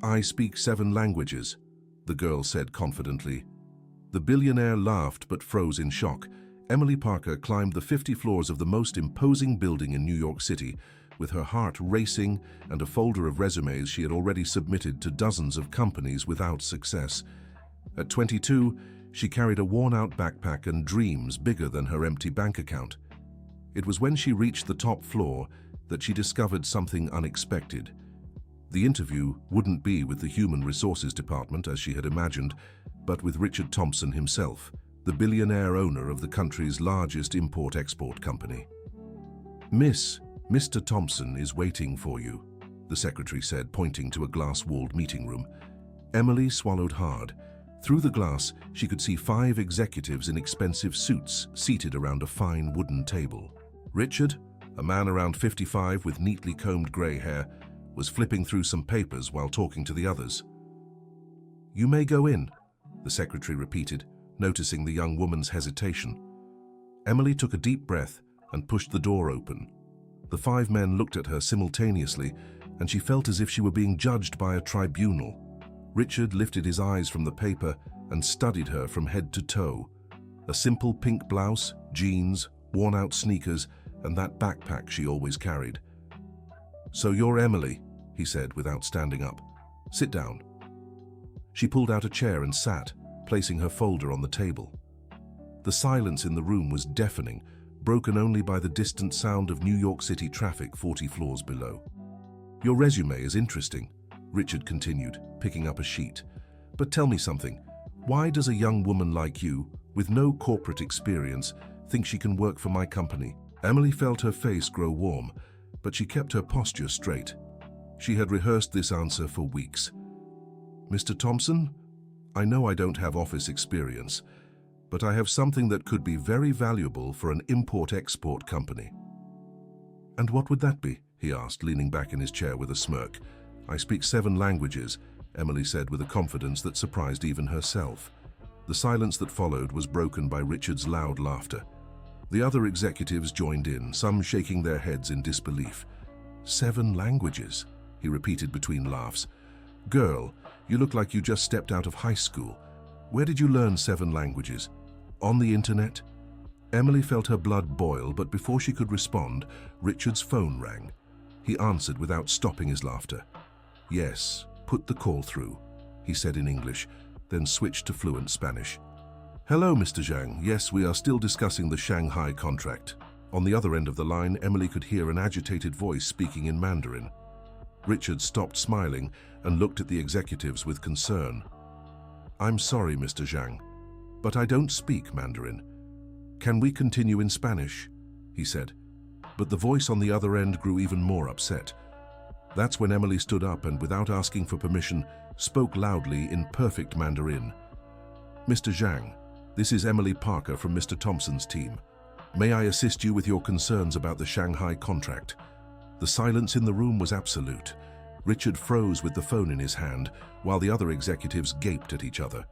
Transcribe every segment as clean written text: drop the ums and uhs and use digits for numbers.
I speak 7 languages, the girl said confidently. The billionaire laughed but froze in shock. Emily Parker climbed the 50 floors of the most imposing building in New York City, with her heart racing and a folder of resumes she had already submitted to dozens of companies without success. At 22, she carried a worn-out backpack and dreams bigger than her empty bank account. It was when she reached the top floor that she discovered something unexpected. The interview wouldn't be with the Human Resources Department as she had imagined, but with Richard Thompson himself, the billionaire owner of the country's largest import-export company. Mr. Thompson is waiting for you, the secretary said, pointing to a glass-walled meeting room. Emily swallowed hard. Through the glass, she could see 5 executives in expensive suits seated around a fine wooden table. Richard, a man around 55 with neatly combed grey hair, was flipping through some papers while talking to the others. "You may go in," the secretary repeated, noticing the young woman's hesitation. Emily took a deep breath and pushed the door open. The 5 men looked at her simultaneously, and she felt as if she were being judged by a tribunal. Richard lifted his eyes from the paper and studied her from head to toe. A simple pink blouse, jeans, worn-out sneakers, and that backpack she always carried. "So you're Emily," he said without standing up. "Sit down." She pulled out a chair and sat, placing her folder on the table. The silence in the room was deafening, broken only by the distant sound of New York City traffic 40 floors below. "Your resume is interesting," Richard continued, picking up a sheet. "But tell me something. Why does a young woman like you, with no corporate experience, think she can work for my company?" Emily felt her face grow warm, but she kept her posture straight. She had rehearsed this answer for weeks. "Mr. Thompson, I know I don't have office experience, but I have something that could be very valuable for an import-export company." "And what would that be?" he asked, leaning back in his chair with a smirk. "I speak 7 languages, Emily said with a confidence that surprised even herself. The silence that followed was broken by Richard's loud laughter. The other executives joined in, some shaking their heads in disbelief. 7 languages, he repeated between laughs. "Girl, you look like you just stepped out of high school. Where did you learn 7 languages? On the internet?" Emily felt her blood boil, but before she could respond, Richard's phone rang. He answered without stopping his laughter. "Yes, put the call through," he said in English, then switched to fluent Spanish. "Hello, Mr. Zhang. Yes, we are still discussing the Shanghai contract." On the other end of the line, Emily could hear an agitated voice speaking in Mandarin. Richard stopped smiling and looked at the executives with concern. "I'm sorry, Mr. Zhang, but I don't speak Mandarin. Can we continue in Spanish?" he said. But the voice on the other end grew even more upset. That's when Emily stood up and, without asking for permission, spoke loudly in perfect Mandarin. "Mr. Zhang, this is Emily Parker from Mr. Thompson's team. May I assist you with your concerns about the Shanghai contract?" The silence in the room was absolute. Richard froze with the phone in his hand, while the other executives gaped at each other.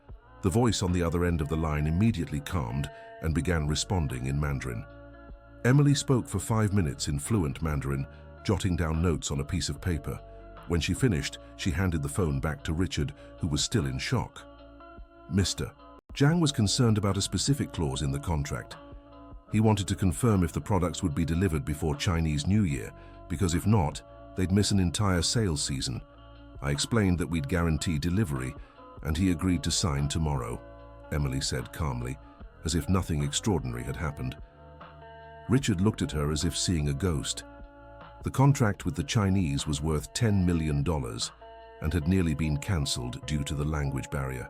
The voice on the other end of the line immediately calmed and began responding in Mandarin. Emily spoke for 5 minutes in fluent Mandarin, jotting down notes on a piece of paper. When she finished, she handed the phone back to Richard, who was still in shock. "Mr. Zhang was concerned about a specific clause in the contract. He wanted to confirm if the products would be delivered before Chinese New Year, because if not, they'd miss an entire sales season. I explained that we'd guarantee delivery, and he agreed to sign tomorrow," Emily said calmly, as if nothing extraordinary had happened. Richard looked at her as if seeing a ghost. The contract with the Chinese was worth $10 million and had nearly been cancelled due to the language barrier.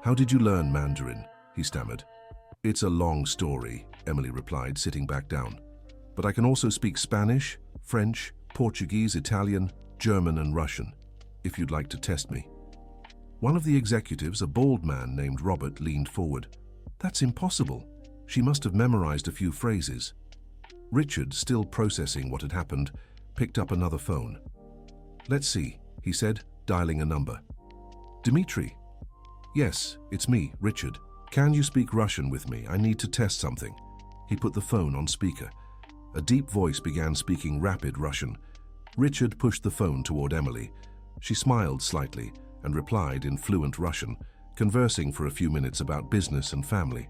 How did you learn Mandarin?" he stammered. "It's a long story," Emily replied, sitting back down. "But I can also speak Spanish, French, Portuguese, Italian, German and Russian, if you'd like to test me." One of the executives, a bald man named Robert, leaned forward. "That's impossible. She must have memorized a few phrases." Richard, still processing what had happened, picked up another phone. "Let's see," he said, dialing a number. "Dmitri?" "Yes, it's me, Richard. Can you speak Russian with me? I need to test something." He put the phone on speaker. A deep voice began speaking rapid Russian. Richard pushed the phone toward Emily. She smiled slightly and replied in fluent Russian, conversing for a few minutes about business and family.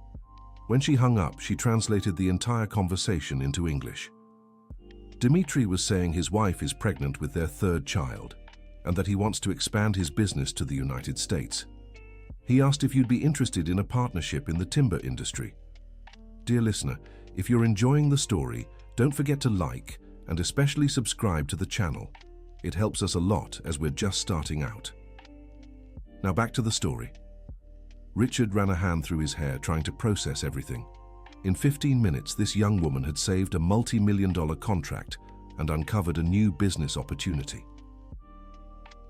When she hung up, she translated the entire conversation into English. Dmitry was saying his wife is pregnant with their third child and that he wants to expand his business to the United States. He asked if you'd be interested in a partnership in the timber industry. Dear listener, if you're enjoying the story, don't forget to like and especially subscribe to the channel. It helps us a lot as we're just starting out. Now back to the story. Richard ran a hand through his hair, trying to process everything. In 15 minutes, this young woman had saved a multi-million-dollar contract and uncovered a new business opportunity.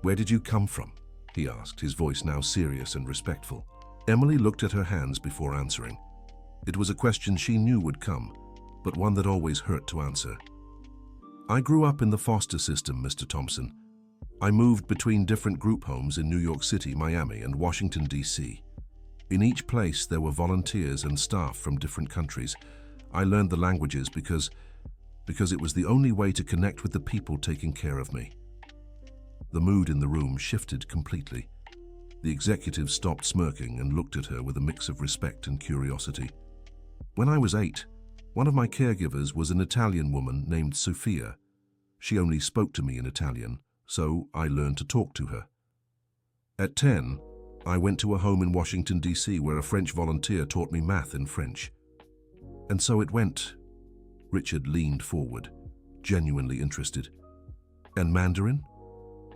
"Where did you come from?" he asked, his voice now serious and respectful. Emily looked at her hands before answering. It was a question she knew would come, but one that always hurt to answer. "I grew up in the foster system, Mr. Thompson. I moved between different group homes in New York City, Miami, and Washington, D.C. In each place, there were volunteers and staff from different countries. I learned the languages because it was the only way to connect with the people taking care of me." The mood in the room shifted completely. The executive stopped smirking and looked at her with a mix of respect and curiosity. "When I was 8, one of my caregivers was an Italian woman named Sofia. She only spoke to me in Italian, so I learned to talk to her. At 10, I went to a home in Washington, D.C. where a French volunteer taught me math in French. And so it went." Richard leaned forward, genuinely interested. "And Mandarin?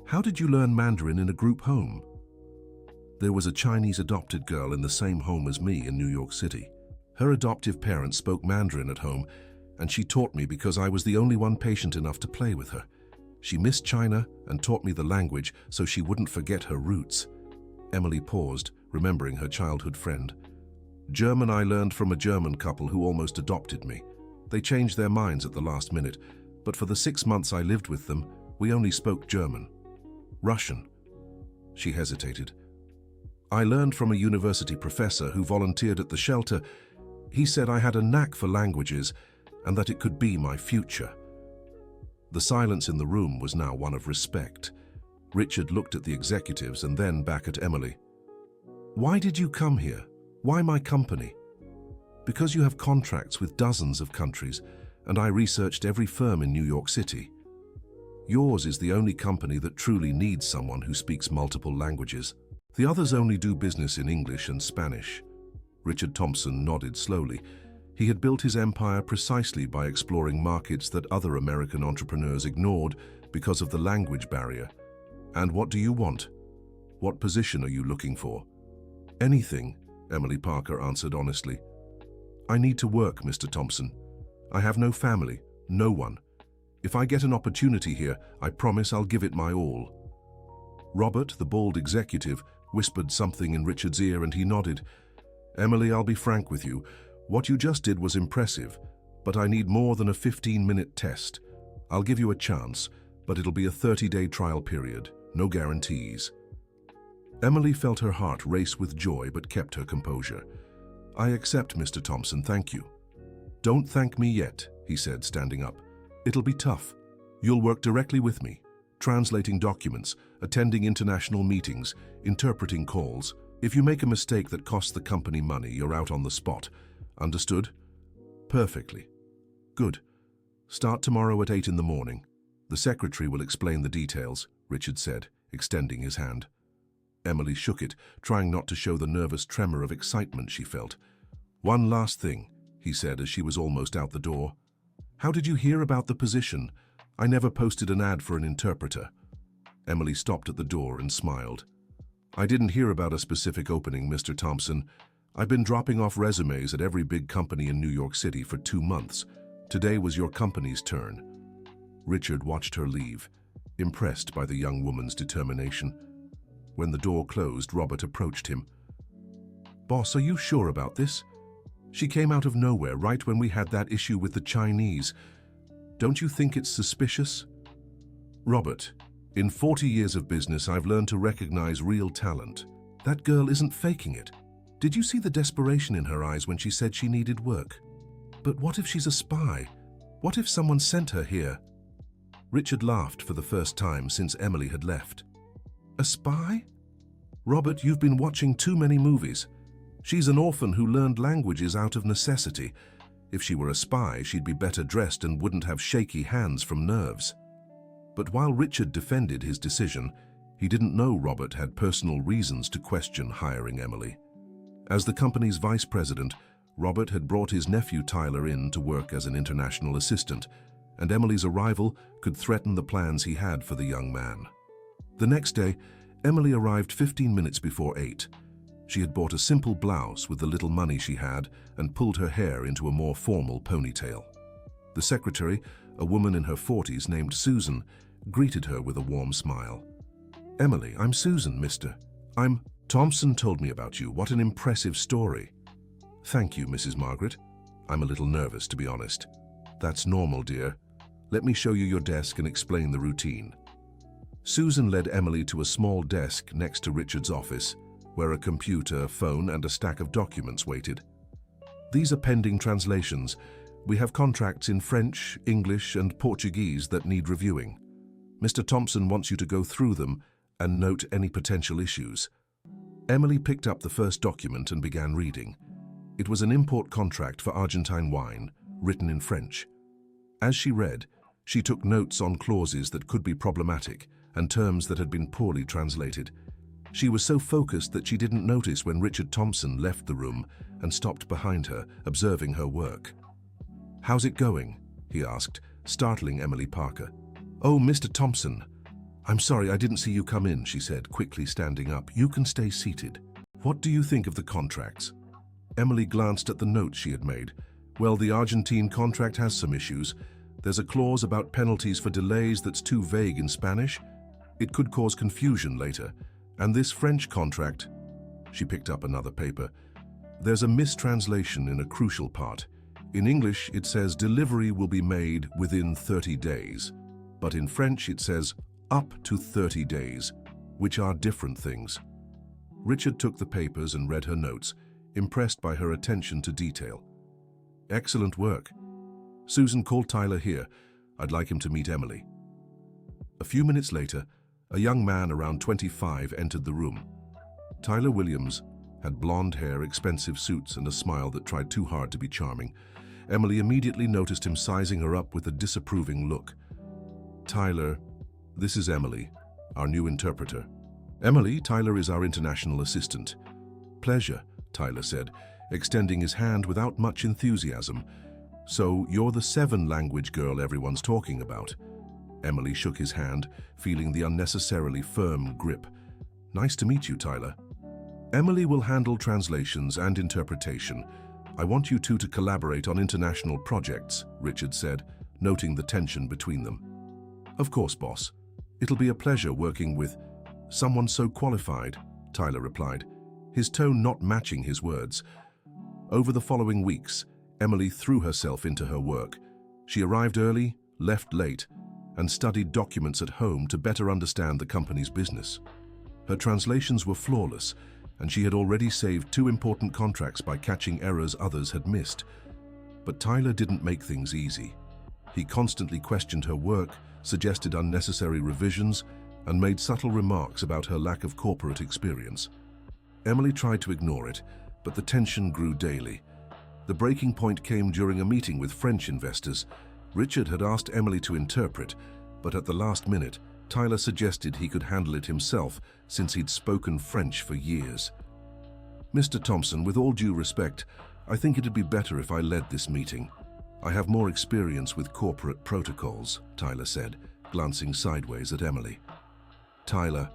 How did you learn Mandarin in a group home?" "There was a Chinese adopted girl in the same home as me in New York City. Her adoptive parents spoke Mandarin at home, and she taught me because I was the only one patient enough to play with her. She missed China and taught me the language so she wouldn't forget her roots." Emily paused, remembering her childhood friend. "German I learned from a German couple who almost adopted me. They changed their minds at the last minute, but for the 6 months I lived with them, we only spoke German. Russian." She hesitated. "I learned from a university professor who volunteered at the shelter. He said I had a knack for languages and that it could be my future." The silence in the room was now one of respect. Richard looked at the executives and then back at Emily. "Why did you come here? Why my company?" "Because you have contracts with dozens of countries, and I researched every firm in New York City. Yours is the only company that truly needs someone who speaks multiple languages. The others only do business in English and Spanish." Richard Thompson nodded slowly. He had built his empire precisely by exploring markets that other American entrepreneurs ignored because of the language barrier. "And what do you want? What position are you looking for?" "Anything," Emily Parker answered honestly. "I need to work, Mr. Thompson. I have no family, no one. If I get an opportunity here, I promise I'll give it my all." Robert, the bald executive, whispered something in Richard's ear and he nodded. "Emily, I'll be frank with you. What you just did was impressive, but I need more than a 15-minute test. I'll give you a chance, but it'll be a 30-day trial period. No guarantees." Emily felt her heart race with joy but kept her composure. "I accept, Mr. Thompson, thank you." "Don't thank me yet," he said, standing up. "It'll be tough. You'll work directly with me, translating documents, attending international meetings, interpreting calls. If you make a mistake that costs the company money, you're out on the spot. Understood?" "Perfectly." "Good. Start tomorrow at 8 in the morning. The secretary will explain the details," Richard said, extending his hand. Emily shook it, trying not to show the nervous tremor of excitement she felt. "One last thing," he said as she was almost out the door. "How did you hear about the position? I never posted an ad for an interpreter." Emily stopped at the door and smiled. "I didn't hear about a specific opening, Mr. Thompson. I've been dropping off resumes at every big company in New York City for 2 months. Today was your company's turn." Richard watched her leave, impressed by the young woman's determination. When the door closed, Robert approached him. "Boss, are you sure about this? She came out of nowhere right when we had that issue with the Chinese. Don't you think it's suspicious?" "Robert, in 40 years of business, I've learned to recognize real talent. That girl isn't faking it. Did you see the desperation in her eyes when she said she needed work? But what if she's a spy? What if someone sent her here?" Richard laughed for the first time since Emily had left. A spy? Robert, you've been watching too many movies. She's an orphan who learned languages out of necessity. If she were a spy, she'd be better dressed and wouldn't have shaky hands from nerves. But while Richard defended his decision, he didn't know Robert had personal reasons to question hiring Emily. As the company's vice president, Robert had brought his nephew Tyler in to work as an international assistant, and Emily's arrival could threaten the plans he had for the young man. The next day, Emily arrived 15 minutes before 8. She had bought a simple blouse with the little money she had and pulled her hair into a more formal ponytail. The secretary, a woman in her 40s named Susan, greeted her with a warm smile. "Emily, I'm Susan, mister. Thompson told me about you. What an impressive story." "Thank you, Mrs. Margaret. I'm a little nervous, to be honest." "That's normal, dear. Let me show you your desk and explain the routine." Susan led Emily to a small desk next to Richard's office, where a computer, phone, and a stack of documents waited. "These are pending translations. We have contracts in French, English, and Portuguese that need reviewing. Mr. Thompson wants you to go through them and note any potential issues." Emily picked up the first document and began reading. It was an import contract for Argentine wine, written in French. As she read, she took notes on clauses that could be problematic and terms that had been poorly translated. She was so focused that she didn't notice when Richard Thompson left the room and stopped behind her, observing her work. "How's it going?" he asked, startling Emily Parker. "Oh, Mr. Thompson. I'm sorry, I didn't see you come in," she said, quickly standing up. "You can stay seated. What do you think of the contracts?" Emily glanced at the notes she had made. "Well, the Argentine contract has some issues. There's a clause about penalties for delays that's too vague in Spanish. It could cause confusion later. And this French contract," she picked up another paper, "there's a mistranslation in a crucial part. In English, it says delivery will be made within 30 days. But in French, it says up to 30 days, which are different things." Richard took the papers and read her notes, impressed by her attention to detail. "Excellent work. Susan, call Tyler here. I'd like him to meet Emily." A few minutes later, a young man around 25 entered the room. Tyler Williams had blonde hair, expensive suits, and a smile that tried too hard to be charming. Emily immediately noticed him sizing her up with a disapproving look. "Tyler, this is Emily, our new interpreter." "Emily, Tyler is our international assistant." "Pleasure," Tyler said, extending his hand without much enthusiasm. "So you're the 7-language girl everyone's talking about." Emily shook his hand, feeling the unnecessarily firm grip. "Nice to meet you, Tyler." "Emily will handle translations and interpretation. I want you two to collaborate on international projects," Richard said, noting the tension between them. "Of course, boss. It'll be a pleasure working with someone so qualified," Tyler replied, his tone not matching his words. Over the following weeks, Emily threw herself into her work. She arrived early, left late, and studied documents at home to better understand the company's business. Her translations were flawless, and she had already saved 2 important contracts by catching errors others had missed. But Tyler didn't make things easy. He constantly questioned her work, suggested unnecessary revisions, and made subtle remarks about her lack of corporate experience. Emily tried to ignore it, but the tension grew daily. The breaking point came during a meeting with French investors. Richard had asked Emily to interpret, but at the last minute, Tyler suggested he could handle it himself since he'd spoken French for years. "Mr. Thompson, with all due respect, I think it'd be better if I led this meeting. I have more experience with corporate protocols," Tyler said, glancing sideways at Emily. "Tyler,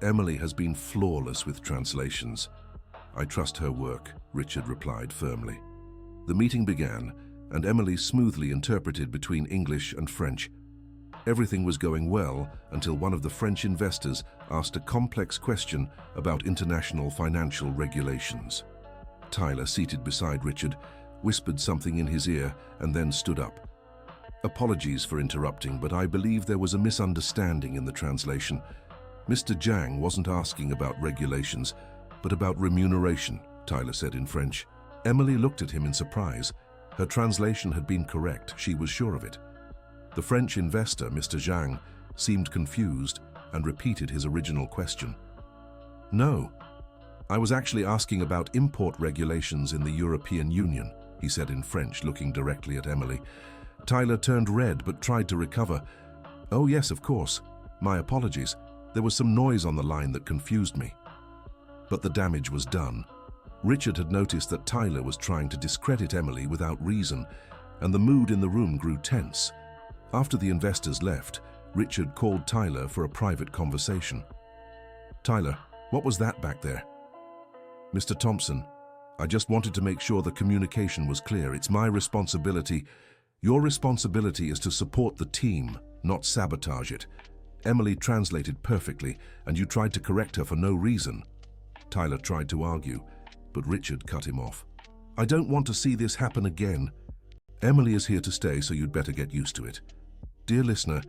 Emily has been flawless with translations. I trust her work," Richard replied firmly. The meeting began, and Emily smoothly interpreted between English and French. Everything was going well until one of the French investors asked a complex question about international financial regulations. Tyler, seated beside Richard, whispered something in his ear and then stood up. "Apologies for interrupting, but I believe there was a misunderstanding in the translation. Mr. Zhang wasn't asking about regulations, but about remuneration," Tyler said in French. Emily looked at him in surprise. Her translation had been correct, she was sure of it. The French investor, Mr. Zhang, seemed confused, and repeated his original question. "No, I was actually asking about import regulations in the European Union," he said in French, looking directly at Emily. Tyler turned red but tried to recover. "Oh yes, of course. My apologies. There was some noise on the line that confused me." But the damage was done. Richard had noticed that Tyler was trying to discredit Emily without reason, and the mood in the room grew tense. After the investors left, Richard called Tyler for a private conversation. "Tyler, what was that back there?" "Mr. Thompson, I just wanted to make sure the communication was clear. It's my responsibility. Your responsibility is to support the team, not sabotage it. Emily translated perfectly, and you tried to correct her for no reason." Tyler tried to argue, but Richard cut him off. "I don't want to see this happen again. Emily is here to stay, so you'd better get used to it. Dear listener,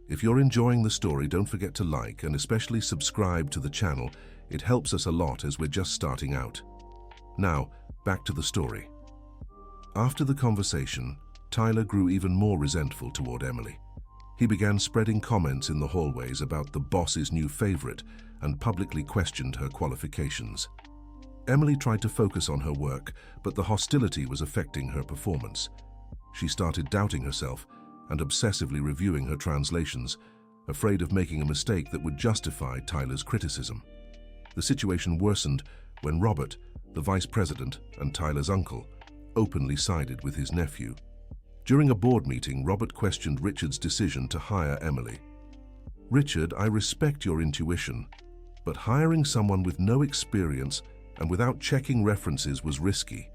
if you're enjoying the story, don't forget to like and especially subscribe to the channel. It helps us a lot as we're just starting out. Now, back to the story. After the conversation, Tyler grew even more resentful toward Emily. He began spreading comments in the hallways about the boss's new favorite and publicly questioned her qualifications. Emily tried to focus on her work, but the hostility was affecting her performance. She started doubting herself and obsessively reviewing her translations, afraid of making a mistake that would justify Tyler's criticism. The situation worsened when Robert, the vice president and Tyler's uncle, openly sided with his nephew. During a board meeting, Robert questioned Richard's decision to hire Emily. "Richard, I respect your intuition, but hiring someone with no experience and without checking references was risky.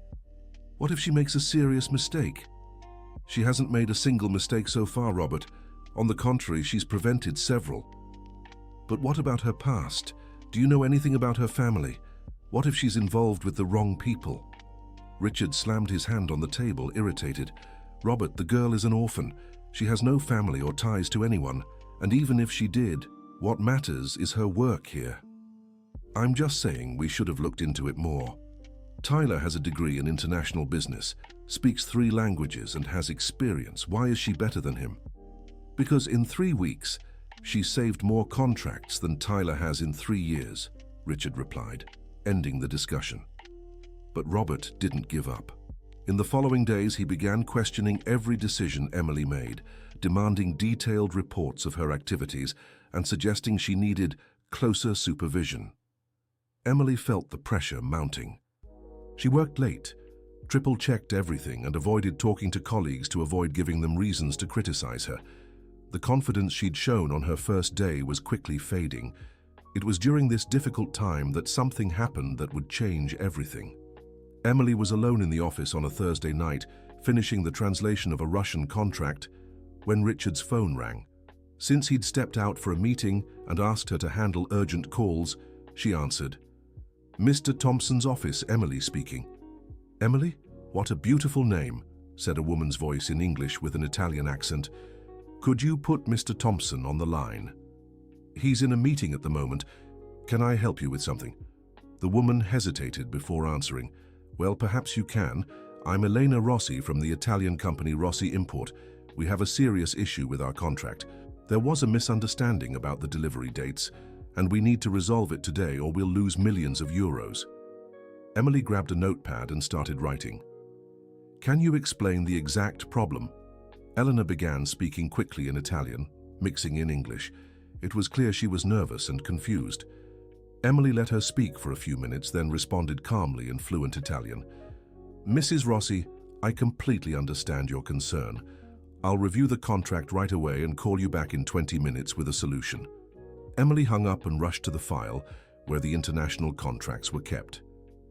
What if she makes a serious mistake?" "She hasn't made a single mistake so far, Robert. On the contrary, she's prevented several." "But what about her past? Do you know anything about her family? What if she's involved with the wrong people?" Richard slammed his hand on the table, irritated. "Robert, the girl is an orphan. She has no family or ties to anyone, and even if she did, what matters is her work here. I'm just saying we should have looked into it more. Tyler has a degree in international business, speaks 3 languages and has experience. Why is she better than him?" "Because in 3 weeks, she's saved more contracts than Tyler has in 3 years," Richard replied, ending the discussion. But Robert didn't give up. In the following days, he began questioning every decision Emily made, demanding detailed reports of her activities and suggesting she needed closer supervision. Emily felt the pressure mounting. She worked late, triple-checked everything, and avoided talking to colleagues to avoid giving them reasons to criticize her. The confidence she'd shown on her first day was quickly fading. It was during this difficult time that something happened that would change everything. Emily was alone in the office on a Thursday night, finishing the translation of a Russian contract, when Richard's phone rang. Since he'd stepped out for a meeting and asked her to handle urgent calls, she answered. "Mr. Thompson's office, Emily speaking." "Emily? What a beautiful name," said a woman's voice in English with an Italian accent. "Could you put Mr. Thompson on the line?" "He's in a meeting at the moment. Can I help you with something?" The woman hesitated before answering. "Well, perhaps you can. I'm Elena Rossi from the Italian company Rossi Import. We have a serious issue with our contract. There was a misunderstanding about the delivery dates, and we need to resolve it today or we'll lose millions of euros." Emily grabbed a notepad and started writing. "Can you explain the exact problem?" Elena began speaking quickly in Italian, mixing in English. It was clear she was nervous and confused. Emily let her speak for a few minutes, then responded calmly in fluent Italian. "Mrs. Rossi, I completely understand your concern. I'll review the contract right away and call you back in 20 minutes with a solution." Emily hung up and rushed to the file where the international contracts were kept.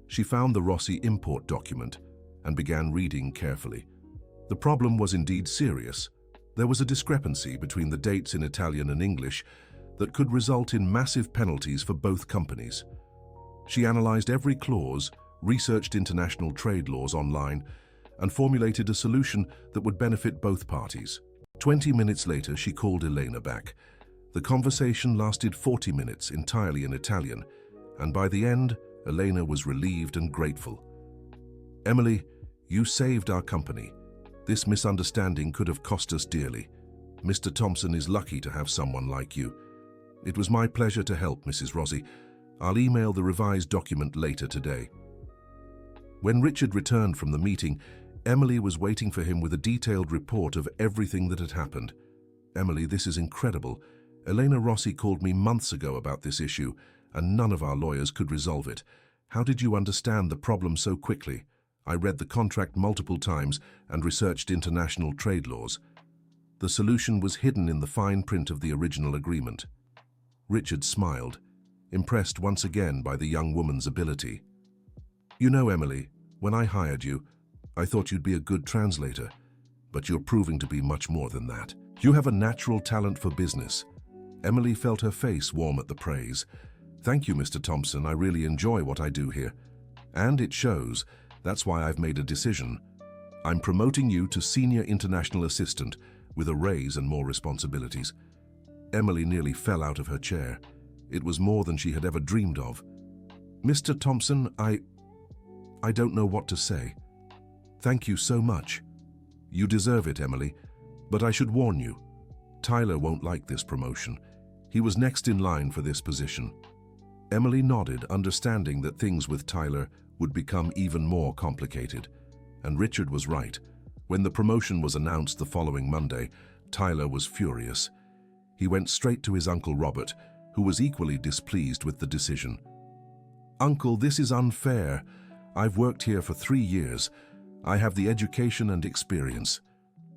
She found the Rossi import document and began reading carefully. The problem was indeed serious. There was a discrepancy between the dates in Italian and English that could result in massive penalties for both companies. She analyzed every clause, researched international trade laws online, and formulated a solution that would benefit both parties. 20 minutes later, she called Elena back. The conversation lasted 40 minutes, entirely in Italian, and by the end, Elena was relieved and grateful. "Emily, you saved our company. This misunderstanding could have cost us dearly. Mr. Thompson is lucky to have someone like you." It was my pleasure to help, Mrs. Rossi. I'll email the revised document later today. When Richard returned from the meeting, Emily was waiting for him with a detailed report of everything that had happened. Emily, this is incredible. Elena Rossi called me months ago about this issue, and none of our lawyers could resolve it. How did you understand the problem so quickly? I read the contract multiple times and researched international trade laws. The solution was hidden in the fine print of the original agreement. Richard smiled, impressed once again by the young woman's ability. You know, Emily, when I hired you, I thought you'd be a good translator, but you're proving to be much more than that. You have a natural talent for business. Emily felt her face warm at the praise. Thank you, Mr. Thompson. I really enjoy what I do here. And it shows. That's why I've made a decision. I'm promoting you to Senior International Assistant with a raise and more responsibilities. Emily nearly fell out of her chair. It was more than she had ever dreamed of. Mr. Thompson, I don't know what to say. Thank you so much. You deserve it, Emily, but I should warn you. Tyler won't like this promotion. He was next in line for this position. Emily nodded, understanding that things with Tyler would become even more complicated. And Richard was right. When the promotion was announced the following Monday, Tyler was furious. He went straight to his Uncle Robert, who was equally displeased with the decision. Uncle, this is unfair. I've worked here for 3 years. I have the education and experience.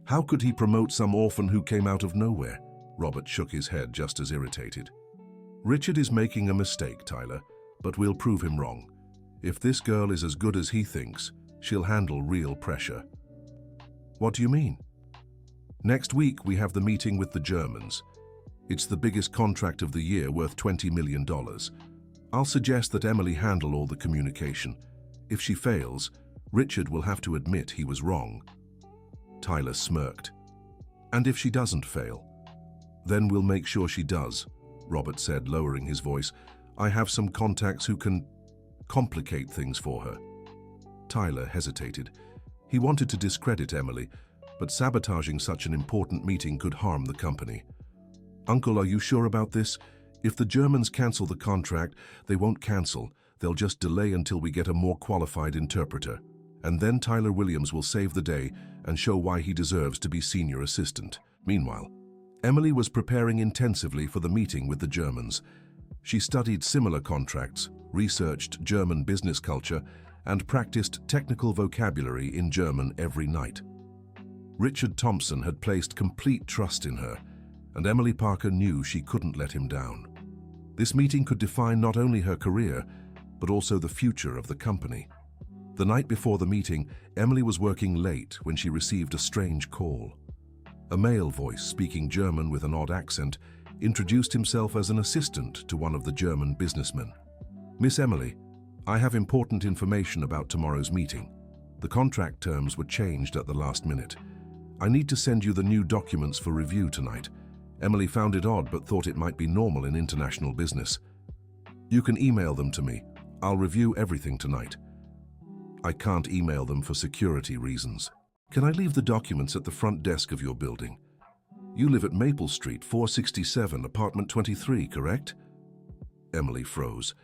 How could he promote some orphan who came out of nowhere? Robert shook his head, just as irritated. Richard is making a mistake, Tyler, but we'll prove him wrong. If this girl is as good as he thinks, she'll handle real pressure. What do you mean? Next week we have the meeting with the Germans. It's the biggest contract of the year, worth $20 million. I'll suggest that Emily handle all the communication. If she fails, Richard will have to admit he was wrong. Tyler smirked. And if she doesn't fail? Then we'll make sure she does, Robert said, lowering his voice. I have some contacts who can complicate things for her. Tyler hesitated. He wanted to discredit Emily, but sabotaging such an important meeting could harm the company. Uncle, are you sure about this? If the Germans cancel the contract, they won't cancel. They'll just delay until we get a more qualified interpreter. And then Tyler Williams will save the day and show why he deserves to be senior assistant. Meanwhile, Emily was preparing intensively for the meeting with the Germans. She studied similar contracts, researched German business culture, and practiced technical vocabulary in German every night. Richard Thompson had placed complete trust in her, and Emily Parker knew she couldn't let him down. This meeting could define not only her career, but also the future of the company. The night before the meeting, Emily was working late when she received a strange call. A male voice, speaking German with an odd accent, introduced himself as an assistant to one of the German businessmen. Miss Emily, I have important information about tomorrow's meeting. The contract terms were changed at the last minute. I need to send you the new documents for review tonight. Emily found it odd but thought it might be normal in international business. You can email them to me. I'll review everything tonight. I can't email them for security reasons. Can I leave the documents at the front desk of your building? You live at Maple Street, 467, apartment 23, correct? Emily froze.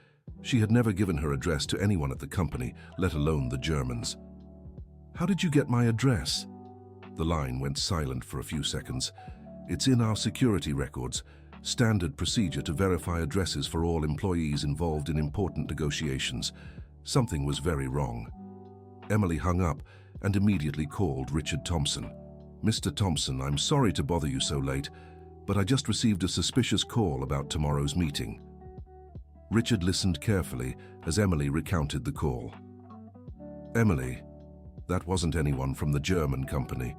She had never given her address to anyone at the company, let alone the Germans. How did you get my address? The line went silent for a few seconds. It's in our security records, standard procedure to verify addresses for all employees involved in important negotiations. Something was very wrong. Emily hung up and immediately called Richard Thompson. Mr. Thompson, I'm sorry to bother you so late, but I just received a suspicious call about tomorrow's meeting. Richard listened carefully as Emily recounted the call. Emily, that wasn't anyone from the German company.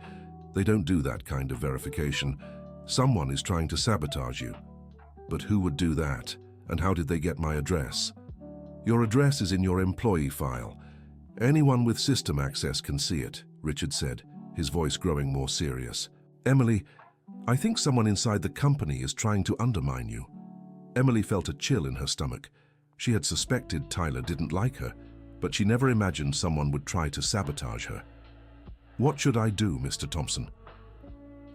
They don't do that kind of verification. Someone is trying to sabotage you. But who would do that? And how did they get my address? Your address is in your employee file. Anyone with system access can see it, Richard said, his voice growing more serious. Emily, I think someone inside the company is trying to undermine you. Emily felt a chill in her stomach. She had suspected Tyler didn't like her, but she never imagined someone would try to sabotage her. What should I do, Mr. Thompson?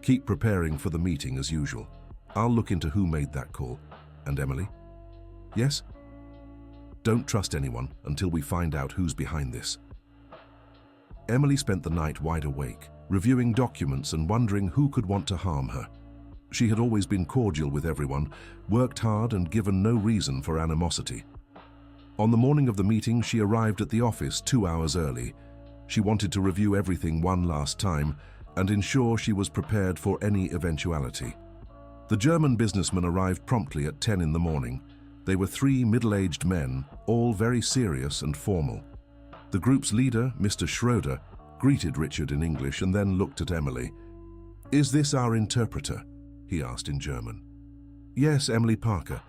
Keep preparing for the meeting as usual. I'll look into who made that call. And Emily? Yes? Don't trust anyone until we find out who's behind this. Emily spent the night wide awake, reviewing documents and wondering who could want to harm her. She had always been cordial with everyone, worked hard and given no reason for animosity. On the morning of the meeting, she arrived at the office 2 hours early. She wanted to review everything one last time and ensure she was prepared for any eventuality. The German businessmen arrived promptly at 10 in the morning. They were 3 middle-aged men, all very serious and formal. The group's leader, Mr. Schroeder, greeted Richard in English and then looked at Emily. "Is this our interpreter?" he asked in German. "Yes, Emily Parker.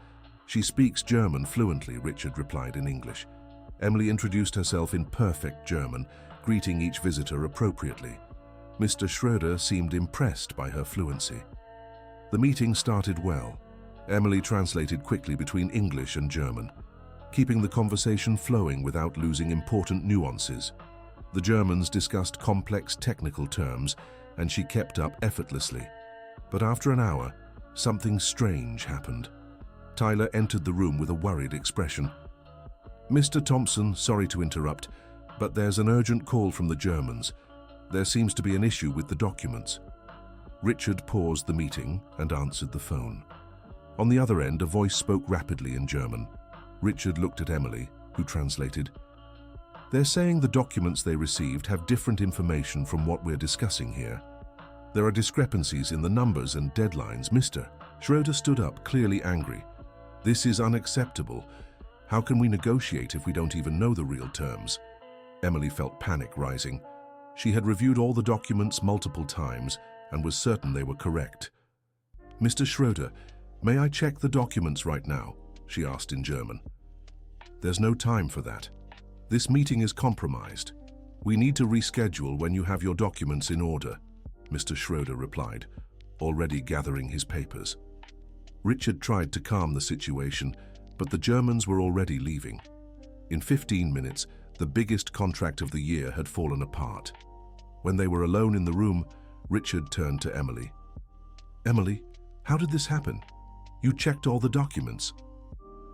She speaks German fluently," Richard replied in English. Emily introduced herself in perfect German, greeting each visitor appropriately. Mr. Schroeder seemed impressed by her fluency. The meeting started well. Emily translated quickly between English and German, keeping the conversation flowing without losing important nuances. The Germans discussed complex technical terms, and she kept up effortlessly. But after an hour, something strange happened. Tyler entered the room with a worried expression. "Mr. Thompson, sorry to interrupt, but there's an urgent call from the Germans. There seems to be an issue with the documents." Richard paused the meeting and answered the phone. On the other end, a voice spoke rapidly in German. Richard looked at Emily, who translated. "They're saying the documents they received have different information from what we're discussing here. There are discrepancies in the numbers and deadlines." Mr. Schroeder stood up, clearly angry. "This is unacceptable. How can we negotiate if we don't even know the real terms?" Emily felt panic rising. She had reviewed all the documents multiple times and was certain they were correct. "Mr. Schroeder, may I check the documents right now?" she asked in German. "There's no time for that. This meeting is compromised. We need to reschedule when you have your documents in order," Mr. Schroeder replied, already gathering his papers. Richard tried to calm the situation, but the Germans were already leaving. In 15 minutes, the biggest contract of the year had fallen apart. When they were alone in the room, Richard turned to Emily. "Emily, how did this happen? You checked all the documents."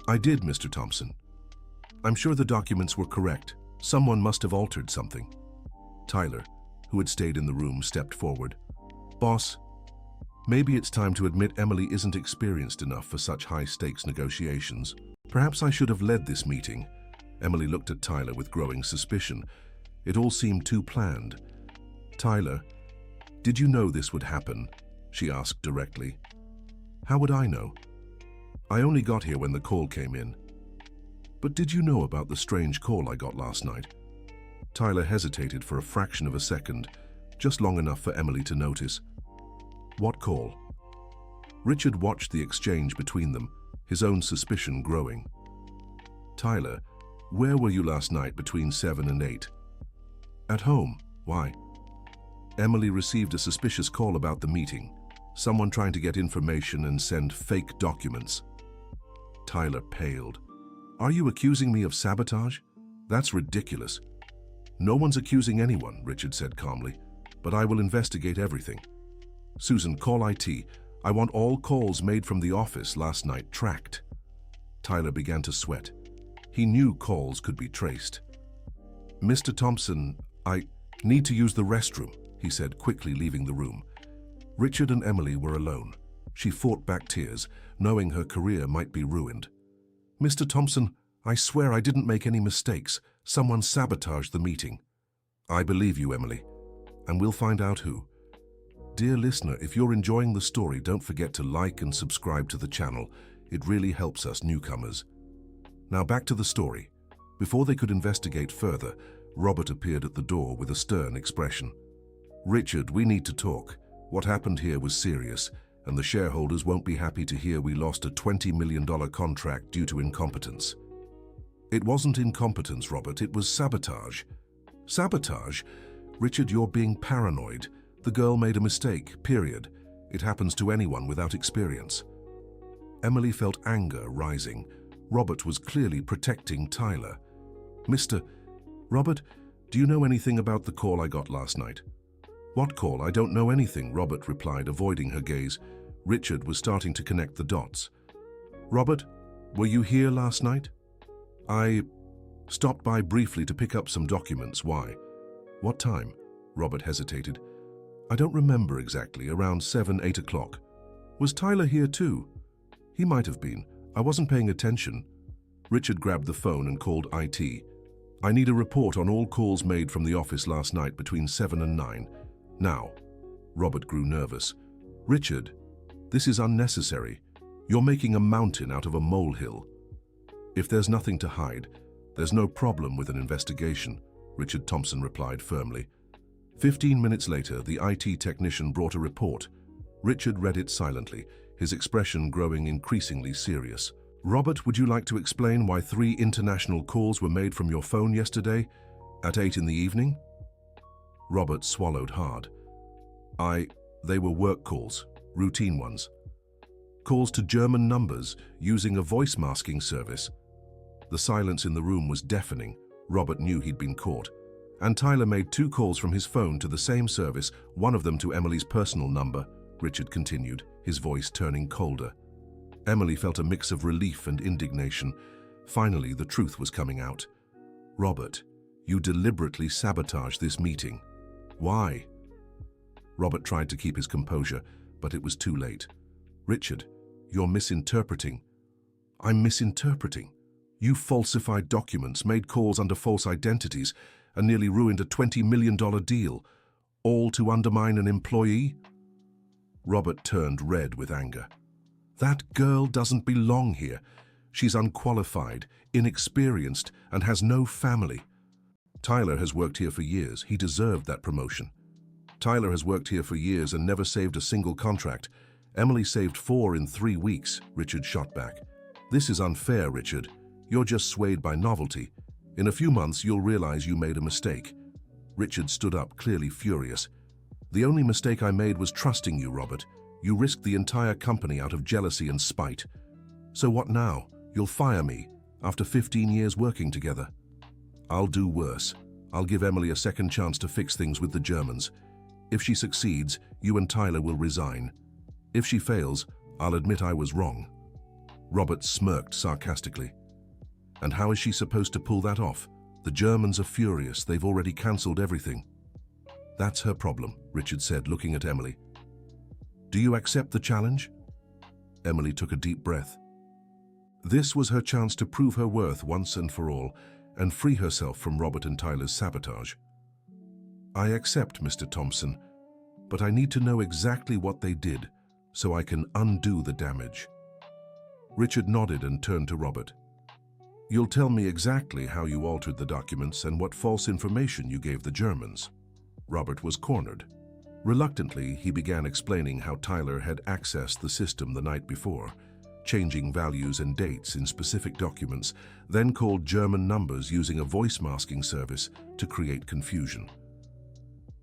"I did, Mr. Thompson. I'm sure the documents were correct. Someone must have altered something." Tyler, who had stayed in the room, stepped forward. "Boss, maybe it's time to admit Emily isn't experienced enough for such high-stakes negotiations. Perhaps I should have led this meeting." Emily looked at Tyler with growing suspicion. It all seemed too planned. "Tyler, did you know this would happen?" she asked directly. "How would I know? I only got here when the call came in." "But did you know about the strange call I got last night?" Tyler hesitated for a fraction of a second, just long enough for Emily to notice. "What call?" Richard watched the exchange between them, his own suspicion growing. "Tyler, where were you last night between 7 and 8? "At home. Why?" "Emily received a suspicious call about the meeting. Someone trying to get information and send fake documents." Tyler paled. "Are you accusing me of sabotage? That's ridiculous." "No one's accusing anyone," Richard said calmly, "but I will investigate everything. Susan, call IT. I want all calls made from the office last night tracked." Tyler began to sweat. He knew calls could be traced. "Mr. Thompson, I need to use the restroom," he said, quickly leaving the room. Richard and Emily were alone. She fought back tears, knowing her career might be ruined. "Mr. Thompson, I swear I didn't make any mistakes. Someone sabotaged the meeting." "I believe you, Emily, and we'll find out who." Dear listener, if you're enjoying the story, don't forget to like and subscribe to the channel. It really helps us newcomers. Now back to the story. Before they could investigate further, Robert appeared at the door with a stern expression. "Richard, we need to talk. What happened here was serious, and the shareholders won't be happy to hear we lost a $20 million contract due to incompetence." "It wasn't incompetence, Robert, it was sabotage." "Sabotage? Richard, you're being paranoid. The girl made a mistake, period. It happens to anyone without experience." Emily felt anger rising. Robert was clearly protecting Tyler. "Mr. Robert, do you know anything about the call I got last night?" "What call? I don't know anything," Robert replied, avoiding her gaze. Richard was starting to connect the dots. Robert, were you here last night? I stopped by briefly to pick up some documents. Why? What time? Robert hesitated. I don't remember exactly, around 7, 8 o'clock. Was Tyler here too? He might have been. I wasn't paying attention. Richard grabbed the phone and called IT. I need a report on all calls made from the office last night between 7 and 9. Now. Robert grew nervous. Richard, this is unnecessary. You're making a mountain out of a molehill. If there's nothing to hide, there's no problem with an investigation, Richard Thompson replied firmly. 15 minutes later, the IT technician brought a report. Richard read it silently, his expression growing increasingly serious. Robert, would you like to explain why 3 international calls were made from your phone yesterday at 8 in the evening? Robert swallowed hard. They were work calls, routine ones. Calls to German numbers using a voice masking service. The silence in the room was deafening. Robert knew he'd been caught. And Tyler made 2 calls from his phone to the same service, one of them to Emily's personal number, Richard continued, his voice turning colder. Emily felt a mix of relief and indignation. Finally, the truth was coming out. Robert, you deliberately sabotaged this meeting. Why? Robert tried to keep his composure, but it was too late. Richard, you're misinterpreting. I'm misinterpreting. You falsified documents, made calls under false identities, and nearly ruined a $20 million deal, all to undermine an employee? Robert turned red with anger. That girl doesn't belong here. She's unqualified, inexperienced, and has no family. Tyler has worked here for years. He deserved that promotion. Tyler has worked here for years and never saved a single contract. Emily saved 4 in 3 weeks, Richard shot back. This is unfair, Richard. You're just swayed by novelty. In a few months, you'll realize you made a mistake. Richard stood up, clearly furious. The only mistake I made was trusting you, Robert. You risked the entire company out of jealousy and spite. So what now? You'll fire me, after 15 years working together. I'll do worse. I'll give Emily a second chance to fix things with the Germans. If she succeeds, you and Tyler will resign. If she fails, I'll admit I was wrong. Robert smirked sarcastically. And how is she supposed to pull that off? The Germans are furious. They've already cancelled everything. That's her problem, Richard said, looking at Emily. Do you accept the challenge? Emily took a deep breath. This was her chance to prove her worth once and for all, and free herself from Robert and Tyler's sabotage. I accept, Mr. Thompson, but I need to know exactly what they did so I can undo the damage. Richard nodded and turned to Robert. You'll tell me exactly how you altered the documents and what false information you gave the Germans. Robert was cornered. Reluctantly, he began explaining how Tyler had accessed the system the night before, changing values and dates in specific documents, then called German numbers using a voice masking service to create confusion.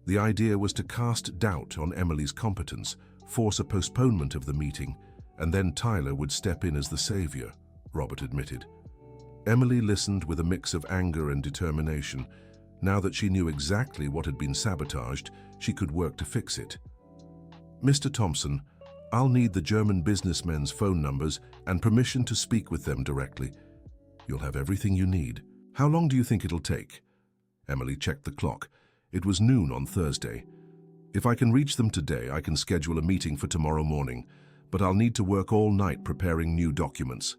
The idea was to cast doubt on Emily's competence, force a postponement of the meeting, and then Tyler would step in as the savior, Robert admitted. Emily listened with a mix of anger and determination. Now that she knew exactly what had been sabotaged, she could work to fix it. Mr. Thompson, I'll need the German businessmen's phone numbers and permission to speak with them directly. You'll have everything you need. How long do you think it'll take? Emily checked the clock. It was noon on Thursday. If I can reach them today, I can schedule a meeting for tomorrow morning, but I'll need to work all night preparing new documents.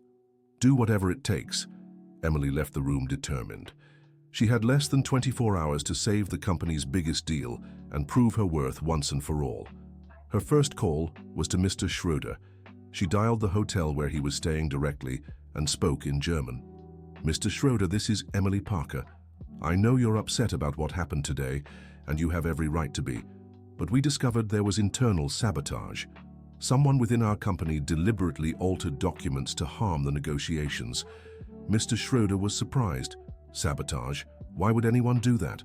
Do whatever it takes. Emily left the room determined. She had less than 24 hours to save the company's biggest deal and prove her worth once and for all. Her first call was to Mr. Schroeder. She dialed the hotel where he was staying directly and spoke in German. Mr. Schroeder, this is Emily Parker. I know you're upset about what happened today, and you have every right to be, but we discovered there was internal sabotage. Someone within our company deliberately altered documents to harm the negotiations. Mr. Schroeder was surprised. Sabotage? Why would anyone do that?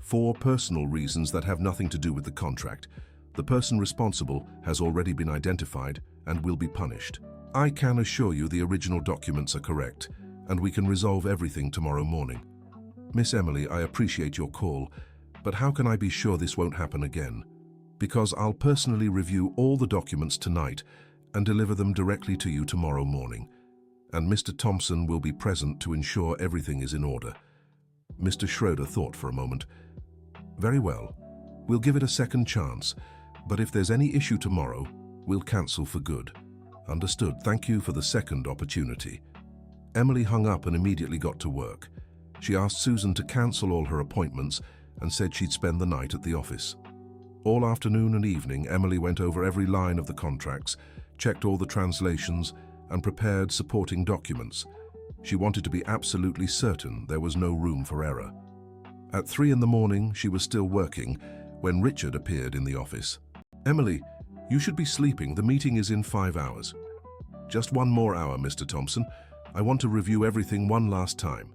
4 personal reasons that have nothing to do with the contract. The person responsible has already been identified and will be punished. I can assure you the original documents are correct, and we can resolve everything tomorrow morning. Miss Emily, I appreciate your call, but how can I be sure this won't happen again? Because I'll personally review all the documents tonight, and deliver them directly to you tomorrow morning. And Mr. Thompson will be present to ensure everything is in order." Mr. Schroeder thought for a moment. "Very well. We'll give it a second chance, but if there's any issue tomorrow, we'll cancel for good." "Understood. Thank you for the second opportunity." Emily hung up and immediately got to work. She asked Susan to cancel all her appointments and said she'd spend the night at the office. All afternoon and evening, Emily went over every line of the contracts, checked all the translations, and prepared supporting documents. She wanted to be absolutely certain there was no room for error. At 3 in the morning, she was still working when Richard appeared in the office. "Emily, you should be sleeping. The meeting is in 5 hours." "Just 1 more hour, Mr. Thompson. I want to review everything one last time."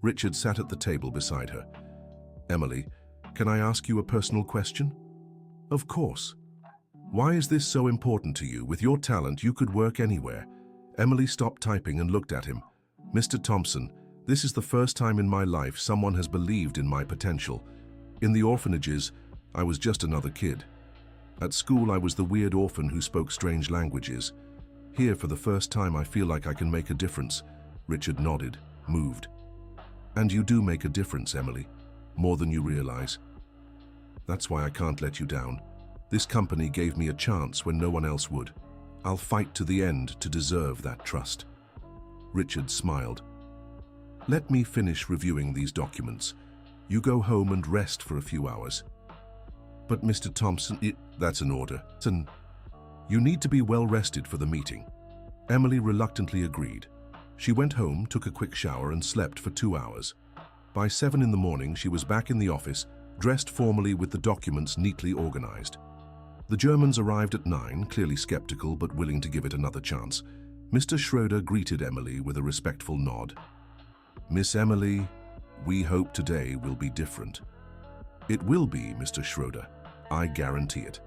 Richard sat at the table beside her. "Emily, can I ask you a personal question?" "Of course." "Why is this so important to you? With your talent, you could work anywhere." Emily stopped typing and looked at him. "Mr. Thompson, this is the first time in my life someone has believed in my potential. In the orphanages, I was just another kid. At school, I was the weird orphan who spoke strange languages. Here, for the first time, I feel like I can make a difference." Richard nodded, moved. "And you do make a difference, Emily, more than you realize. That's why I can't let you down. This company gave me a chance when no one else would. I'll fight to the end to deserve that trust." Richard smiled. "Let me finish reviewing these documents. You go home and rest for a few hours." "But Mr. Thompson, that's an order. You need to be well rested for the meeting." Emily reluctantly agreed. She went home, took a quick shower, and slept for 2 hours. By 7 in the morning, she was back in the office, dressed formally with the documents neatly organized. The Germans arrived at 9, clearly skeptical but willing to give it another chance. Mr. Schroeder greeted Emily with a respectful nod. "Miss Emily, we hope today will be different." "It will be, Mr. Schroeder. I guarantee it."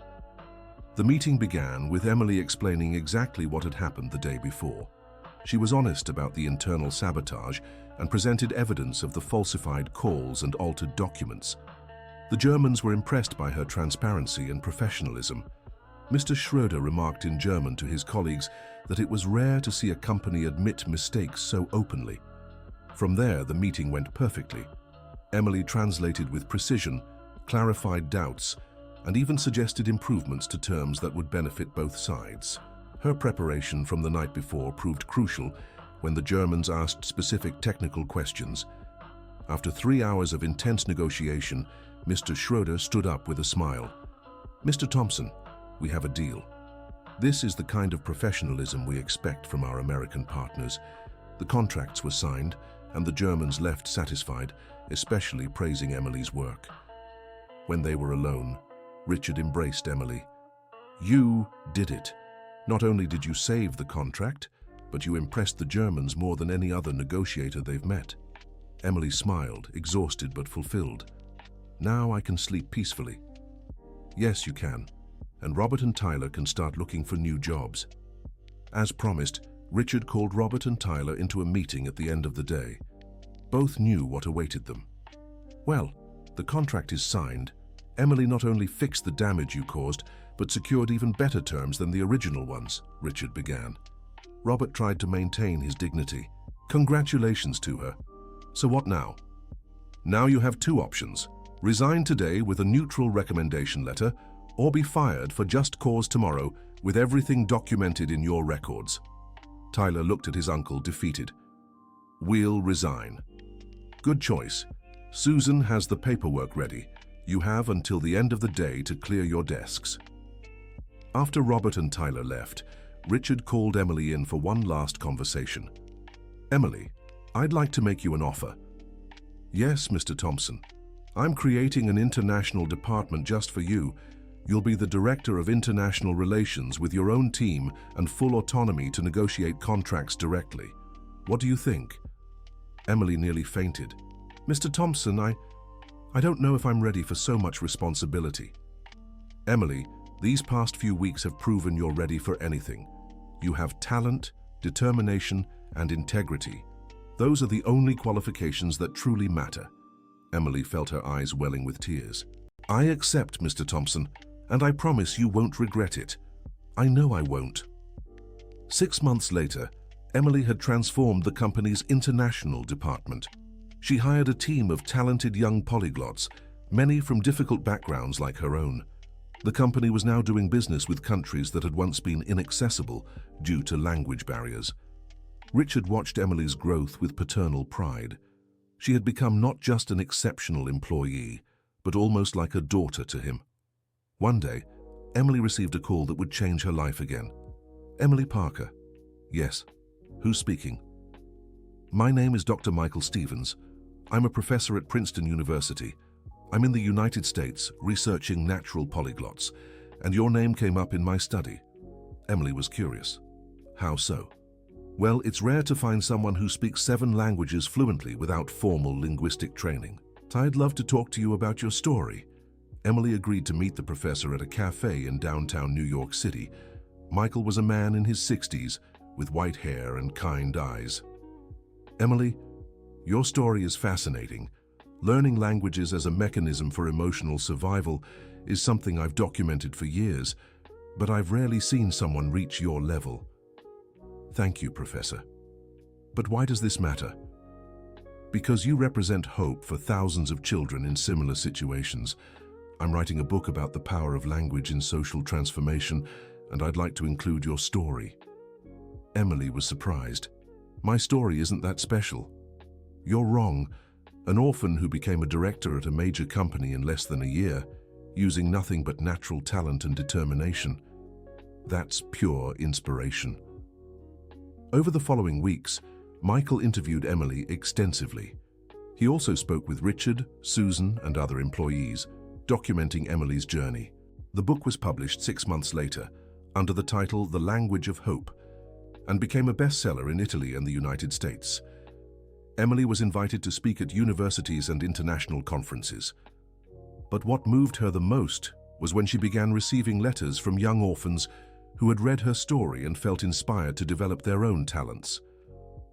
The meeting began with Emily explaining exactly what had happened the day before. She was honest about the internal sabotage and presented evidence of the falsified calls and altered documents. The Germans were impressed by her transparency and professionalism. Mr. Schroeder remarked in German to his colleagues that it was rare to see a company admit mistakes so openly. From there, the meeting went perfectly. Emily translated with precision, clarified doubts, and even suggested improvements to terms that would benefit both sides. Her preparation from the night before proved crucial when the Germans asked specific technical questions. After 3 hours of intense negotiation, Mr. Schroeder stood up with a smile. "Mr. Thompson, we have a deal. This is the kind of professionalism we expect from our American partners." The contracts were signed, and the Germans left satisfied, especially praising Emily's work. When they were alone, Richard embraced Emily. "You did it. Not only did you save the contract, but you impressed the Germans more than any other negotiator they've met." Emily smiled, exhausted but fulfilled. "Now I can sleep peacefully." "Yes, you can. And Robert and Tyler can start looking for new jobs." As promised, Richard called Robert and Tyler into a meeting at the end of the day. Both knew what awaited them. "Well, the contract is signed. Emily not only fixed the damage you caused, but secured even better terms than the original ones," Richard began. Robert tried to maintain his dignity. "Congratulations to her. So what now?" "Now you have 2 options. Resign today with a neutral recommendation letter, or be fired for just cause tomorrow with everything documented in your records." Tyler looked at his uncle, defeated. "We'll resign." "Good choice. Susan has the paperwork ready. You have until the end of the day to clear your desks." After Robert and Tyler left, Richard called Emily in for one last conversation. "Emily, I'd like to make you an offer." "Yes, Mr. Thompson. I'm creating an international department just for you. You'll be the Director of International Relations with your own team and full autonomy to negotiate contracts directly. What do you think?" Emily nearly fainted. "Mr. Thompson, I don't know if I'm ready for so much responsibility." "Emily, these past few weeks have proven you're ready for anything. You have talent, determination, and integrity. Those are the only qualifications that truly matter." Emily felt her eyes welling with tears. "I accept, Mr. Thompson, and I promise you won't regret it." "I know I won't." 6 months later, Emily had transformed the company's international department. She hired a team of talented young polyglots, many from difficult backgrounds like her own. The company was now doing business with countries that had once been inaccessible due to language barriers. Richard watched Emily's growth with paternal pride. She had become not just an exceptional employee, but almost like a daughter to him. One day, Emily received a call that would change her life again. Emily Parker. Yes. Who's speaking? My name is Dr. Michael Stevens. I'm a professor at Princeton University. I'm in the United States researching natural polyglots, and your name came up in my study. Emily was curious. How so? Well, it's rare to find someone who speaks 7 languages fluently without formal linguistic training. I'd love to talk to you about your story. Emily agreed to meet the professor at a cafe in downtown New York City. Michael was a man in his 60s with white hair and kind eyes. Emily, your story is fascinating. Learning languages as a mechanism for emotional survival is something I've documented for years, but I've rarely seen someone reach your level. Thank you, Professor. But why does this matter? Because you represent hope for thousands of children in similar situations. I'm writing a book about the power of language in social transformation, and I'd like to include your story. Emily was surprised. My story isn't that special. You're wrong. An orphan who became a director at a major company in less than a year, using nothing but natural talent and determination. That's pure inspiration. Over the following weeks, Michael interviewed Emily extensively. He also spoke with Richard, Susan, and other employees, documenting Emily's journey. The book was published 6 months later, under the title The Language of Hope, and became a bestseller in Italy and the United States. Emily was invited to speak at universities and international conferences. But what moved her the most was when she began receiving letters from young orphans who had read her story and felt inspired to develop their own talents.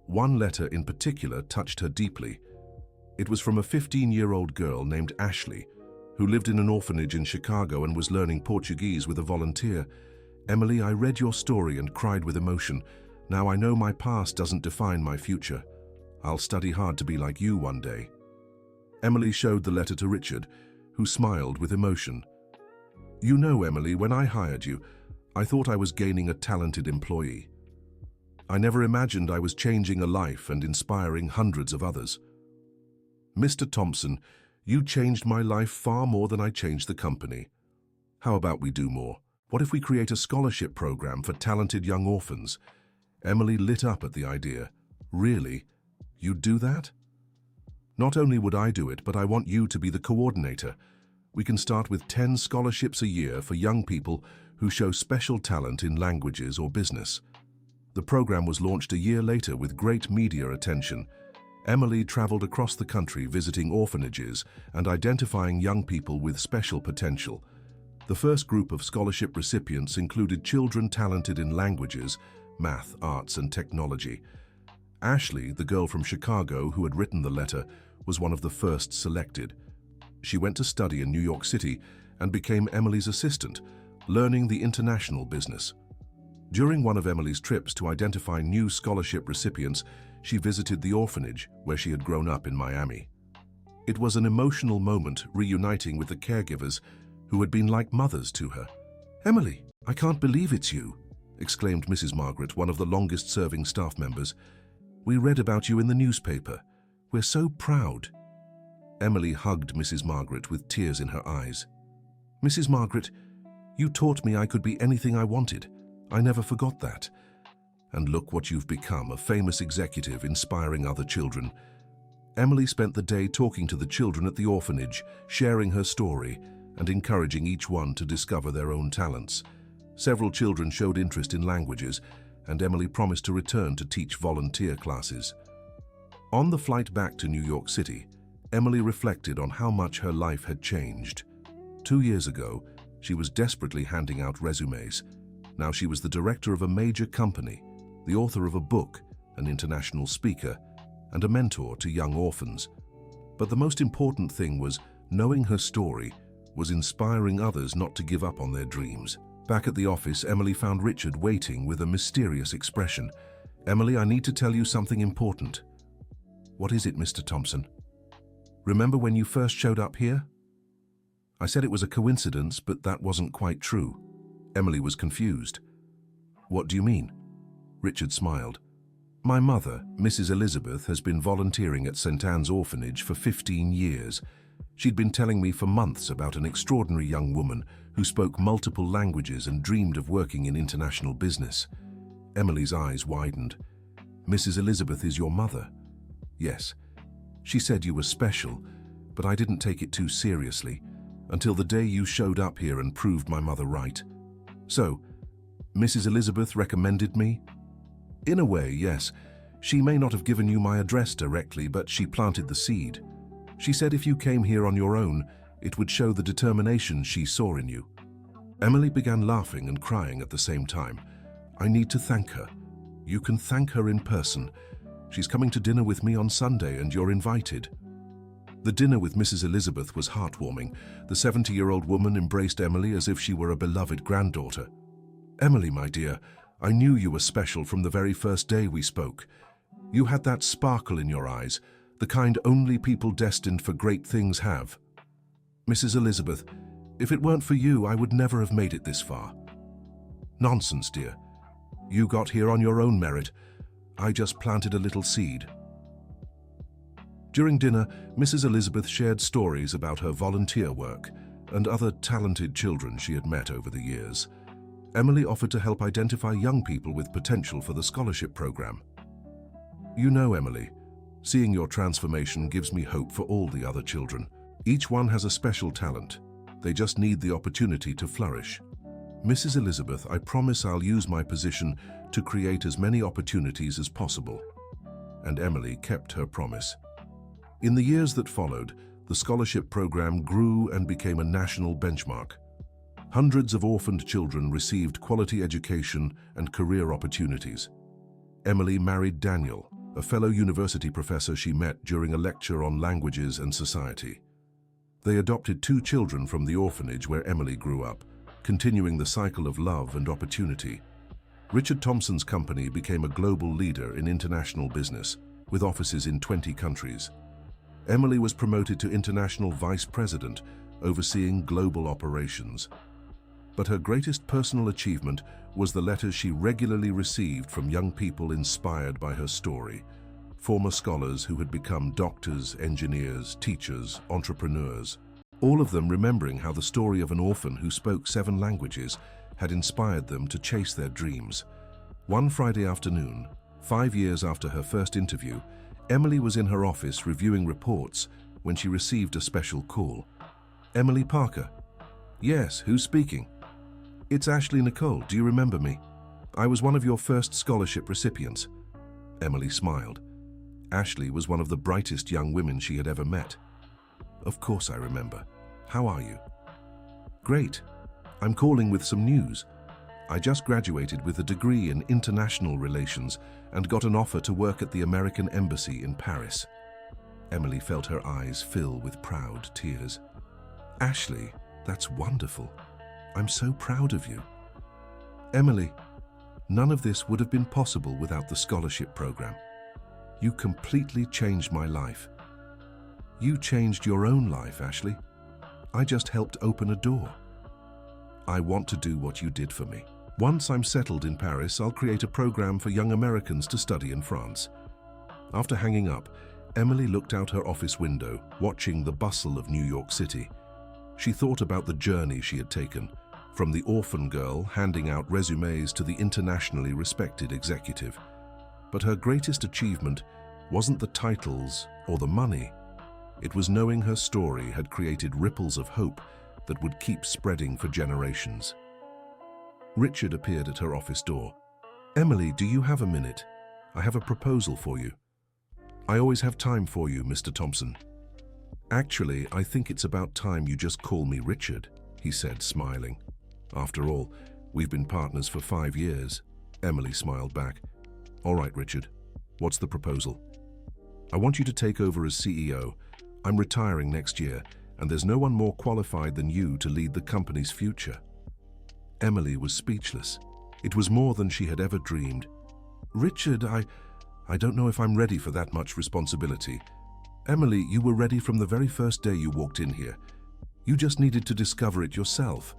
One letter in particular touched her deeply. It was from a 15-year-old girl named Ashley, who lived in an orphanage in Chicago and was learning Portuguese with a volunteer. Emily, I read your story and cried with emotion. Now I know my past doesn't define my future. I'll study hard to be like you one day. Emily showed the letter to Richard, who smiled with emotion. You know, Emily, when I hired you, I thought I was gaining a talented employee. I never imagined I was changing a life and inspiring hundreds of others. Mr. Thompson, you changed my life far more than I changed the company. How about we do more? What if we create a scholarship program for talented young orphans? Emily lit up at the idea. Really? You'd do that? Not only would I do it, but I want you to be the coordinator. We can start with 10 scholarships a year for young people who show special talent in languages or business. The program was launched a year later with great media attention. Emily traveled across the country visiting orphanages and identifying young people with special potential. The first group of scholarship recipients included children talented in languages, math, arts, and technology. Ashley, the girl from Chicago who had written the letter, was one of the first selected. She went to study in New York City and became Emily's assistant, learning the international business. During one of Emily's trips to identify new scholarship recipients, she visited the orphanage where she had grown up in Miami. It was an emotional moment reuniting with the caregivers who had been like mothers to her. Emily, I can't believe it's you, exclaimed Mrs. Margaret, one of the longest-serving staff members. We read about you in the newspaper. We're so proud. Emily hugged Mrs. Margaret with tears in her eyes. Mrs. Margaret, you taught me I could be anything I wanted. I never forgot that. And look what you've become, a famous executive inspiring other children. Emily spent the day talking to the children at the orphanage, sharing her story, and encouraging each one to discover their own talents. Several children showed interest in languages, and Emily promised to return to teach volunteer classes. On the flight back to New York City, Emily reflected on how much her life had changed. 2 years ago, she was desperately handing out resumes. Now she was the director of a major company, the author of a book, an international speaker, and a mentor to young orphans. But the most important thing was knowing her story was inspiring others not to give up on their dreams. Back at the office, Emily found Richard waiting with a mysterious expression. "Emily, I need to tell you something important." "What is it, Mr. Thompson?" "Remember when you first showed up here?" I said it was a coincidence, but that wasn't quite true. Emily was confused. "What do you mean?" Richard smiled. "My mother, Mrs. Elizabeth, has been volunteering at St. Anne's Orphanage for 15 years. She'd been telling me for months about an extraordinary young woman who spoke multiple languages and dreamed of working in international business." Emily's eyes widened. "Mrs. Elizabeth is your mother?" "Yes. She said you were special, but I didn't take it too seriously until the day you showed up here and proved my mother right." "So, Mrs. Elizabeth recommended me?" "In a way, yes. She may not have given you my address directly, but she planted the seed. She said if you came here on your own, it would show the determination she saw in you." Emily began laughing and crying at the same time. "I need to thank her. You can thank her in person. She's coming to dinner with me on Sunday and you're invited." The dinner with Mrs. Elizabeth was heartwarming. The 70-year-old woman embraced Emily as if she were a beloved granddaughter. "Emily, my dear, I knew you were special from the very first day we spoke. You had that sparkle in your eyes, the kind only people destined for great things have. Mrs. Elizabeth, if it weren't for you, I would never have made it this far." "Nonsense, dear. You got here on your own merit. I just planted a little seed." During dinner, Mrs. Elizabeth shared stories about her volunteer work and other talented children she had met over the years. Emily offered to help identify young people with potential for the scholarship program. "You know, Emily, seeing your transformation gives me hope for all the other children. Each one has a special talent. They just need the opportunity to flourish. Mrs. Elizabeth, I promise I'll use my position to create as many opportunities as possible." And Emily kept her promise. In the years that followed, the scholarship program grew and became a national benchmark. Hundreds of orphaned children received quality education and career opportunities. Emily married Daniel, a fellow university professor she met during a lecture on languages and society. They adopted 2 children from the orphanage where Emily grew up, continuing the cycle of love and opportunity. Richard Thompson's company became a global leader in international business, with offices in 20 countries. Emily was promoted to international vice president, overseeing global operations. But her greatest personal achievement was the letters she regularly received from young people inspired by her story, former scholars who had become doctors, engineers, teachers, entrepreneurs, all of them remembering how the story of an orphan who spoke 7 languages had inspired them to chase their dreams. One Friday afternoon, 5 years after her first interview, Emily was in her office reviewing reports when she received a special call. "Emily Parker." "Yes, who's speaking?" "It's Ashley Nicole. Do you remember me? I was one of your first scholarship recipients." Emily smiled. Ashley was one of the brightest young women she had ever met. "Of course I remember. How are you?" "Great. I'm calling with some news. I just graduated with a degree in international relations and got an offer to work at the American Embassy in Paris." Emily felt her eyes fill with proud tears. "Ashley, that's wonderful. I'm so proud of you." "Emily, none of this would have been possible without the scholarship program. You completely changed my life." "You changed your own life, Ashley. I just helped open a door." "I want to do what you did for me. Once I'm settled in Paris, I'll create a program for young Americans to study in France." After hanging up, Emily looked out her office window, watching the bustle of New York City. She thought about the journey she had taken, from the orphan girl handing out resumes to the internationally respected executive. But her greatest achievement wasn't the titles or the money. It was knowing her story had created ripples of hope that would keep spreading for generations. Richard appeared at her office door. "Emily, do you have a minute? I have a proposal for you." "I always have time for you, Mr. Thompson." "Actually, I think it's about time you just call me Richard," he said, smiling. "After all, we've been partners for 5 years." Emily smiled back. "All right, Richard. What's the proposal?" "I want you to take over as CEO. I'm retiring next year, and there's no one more qualified than you to lead the company's future." Emily was speechless. It was more than she had ever dreamed. "Richard, I don't know if I'm ready for that much responsibility. Emily, you were ready from the very first day you walked in here. You just needed to discover it yourself."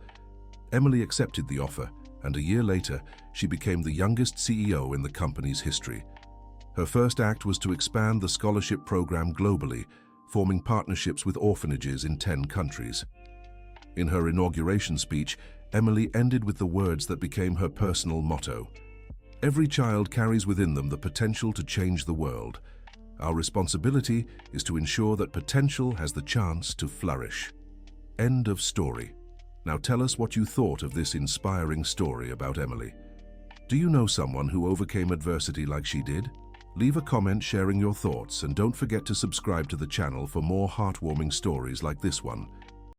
Emily accepted the offer, and a year later, she became the youngest CEO in the company's history. Her first act was to expand the scholarship program globally, forming partnerships with orphanages in 10 countries. In her inauguration speech, Emily ended with the words that became her personal motto: "Every child carries within them the potential to change the world. Our responsibility is to ensure that potential has the chance to flourish." End of story. Now tell us what you thought of this inspiring story about Emily. Do you know someone who overcame adversity like she did? Leave a comment sharing your thoughts, and don't forget to subscribe to the channel for more heartwarming stories like this one.